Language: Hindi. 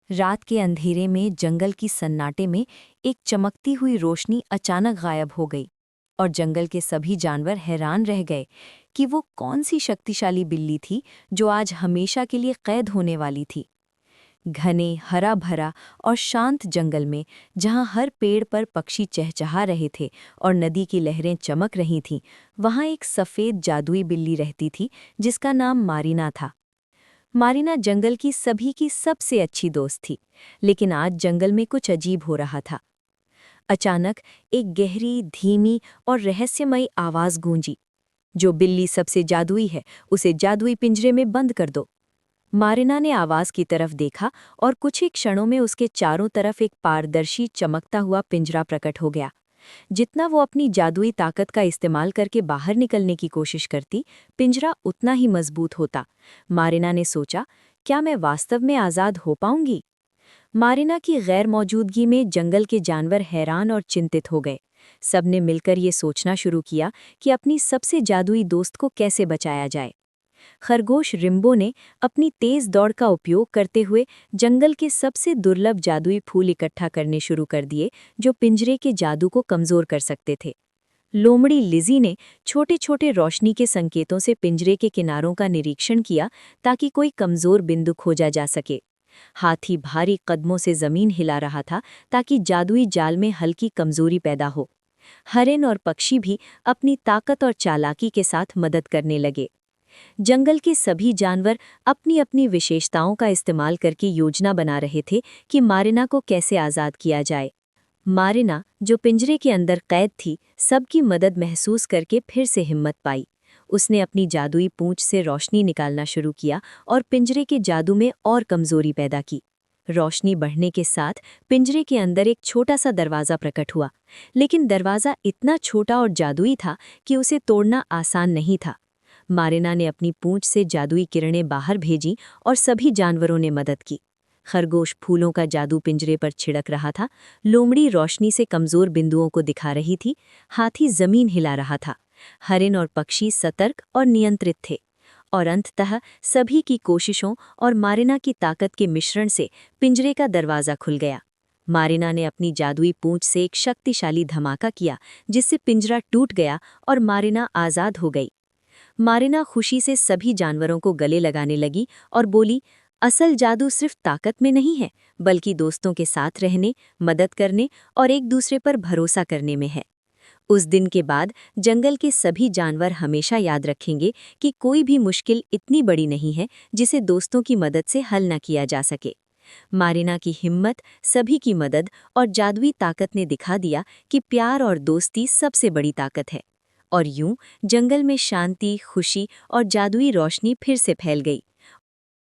रात के अंधेरे में जंगल की सन्नाटे में एक चमकती हुई रोशनी अचानक गायब हो गई और जंगल के सभी जानवर हैरान रह गए कि वो कौन सी शक्तिशाली बिल्ली थी जो आज हमेशा के लिए कैद होने वाली थी। घने हरा भरा और शांत जंगल में जहां हर पेड़ पर पक्षी चहचहा रहे थे और नदी की लहरें चमक रही थीं, वहां एक सफ़ेद जादुई बिल्ली रहती थी जिसका नाम मारिना था। मारिना जंगल की सभी की सबसे अच्छी दोस्त थी, लेकिन आज जंगल में कुछ अजीब हो रहा था। अचानक एक गहरी, धीमी और रहस्यमयी आवाज गूंजी, जो बिल्ली सबसे जादुई है, उसे जादुई पिंजरे में बंद कर दो। मारिना ने आवाज की तरफ देखा और कुछ ही क्षणों में उसके चारों तरफ एक पारदर्शी चमकता हुआ पिंजरा प्रकट हो गया। जितना वो अपनी जादुई ताकत का इस्तेमाल करके बाहर निकलने की कोशिश करती, पिंजरा उतना ही मजबूत होता। मारिना ने सोचा, क्या मैं वास्तव में आज़ाद हो पाऊंगी? मारिना की गैर मौजूदगी में जंगल के जानवर हैरान और चिंतित हो गए। सबने मिलकर ये सोचना शुरू किया कि अपनी सबसे जादुई दोस्त को कैसे बचाया जाए। खरगोश रिम्बो ने अपनी तेज दौड़ का उपयोग करते हुए जंगल के सबसे दुर्लभ जादुई फूल इकट्ठा करने शुरू कर दिए, जो पिंजरे के जादू को कमजोर कर सकते थे। लोमड़ी लिज़ी ने छोटे छोटे रोशनी के संकेतों से पिंजरे के किनारों का निरीक्षण किया ताकि कोई कमजोर बिंदु खोजा जा सके। हाथी भारी कदमों से जमीन हिला रहा था ताकि जादुई जाल में हल्की कमजोरी पैदा हो। हरिन और पक्षी भी अपनी ताकत और चालाकी के साथ मदद करने लगे। जंगल के सभी जानवर अपनी अपनी विशेषताओं का इस्तेमाल करके योजना बना रहे थे कि मारिना को कैसे आज़ाद किया जाए। मारिना, जो पिंजरे के अंदर कैद थी, सबकी मदद महसूस करके फिर से हिम्मत पाई। उसने अपनी जादुई पूंछ से रोशनी निकालना शुरू किया और पिंजरे के जादू में और कमजोरी पैदा की। रोशनी बढ़ने के साथ पिंजरे के अंदर एक छोटा सा दरवाज़ा प्रकट हुआ, लेकिन दरवाज़ा इतना छोटा और जादुई था कि उसे तोड़ना आसान नहीं था। मारिना ने अपनी पूंछ से जादुई किरणें बाहर भेजीं और सभी जानवरों ने मदद की। खरगोश फूलों का जादू पिंजरे पर छिड़क रहा था, लोमड़ी रोशनी से कमजोर बिंदुओं को दिखा रही थी, हाथी जमीन हिला रहा था, हरिन और पक्षी सतर्क और नियंत्रित थे। और अंततः सभी की कोशिशों और मारिना की ताकत के मिश्रण से पिंजरे का दरवाज़ा खुल गया। मारिना ने अपनी जादुई पूंछ से एक शक्तिशाली धमाका किया, जिससे पिंजरा टूट गया और मारिना आज़ाद हो गई। मारिना खुशी से सभी जानवरों को गले लगाने लगी और बोली, असल जादू सिर्फ ताकत में नहीं है, बल्कि दोस्तों के साथ रहने, मदद करने और एक दूसरे पर भरोसा करने में है। उस दिन के बाद जंगल के सभी जानवर हमेशा याद रखेंगे कि कोई भी मुश्किल इतनी बड़ी नहीं है जिसे दोस्तों की मदद से हल न किया जा सके। मारिना की हिम्मत, सभी की मदद और जादुई ताकत ने दिखा दिया कि प्यार और दोस्ती सबसे बड़ी ताकत है। और यूं जंगल में शांति, खुशी और जादुई रोशनी फिर से फैल गई।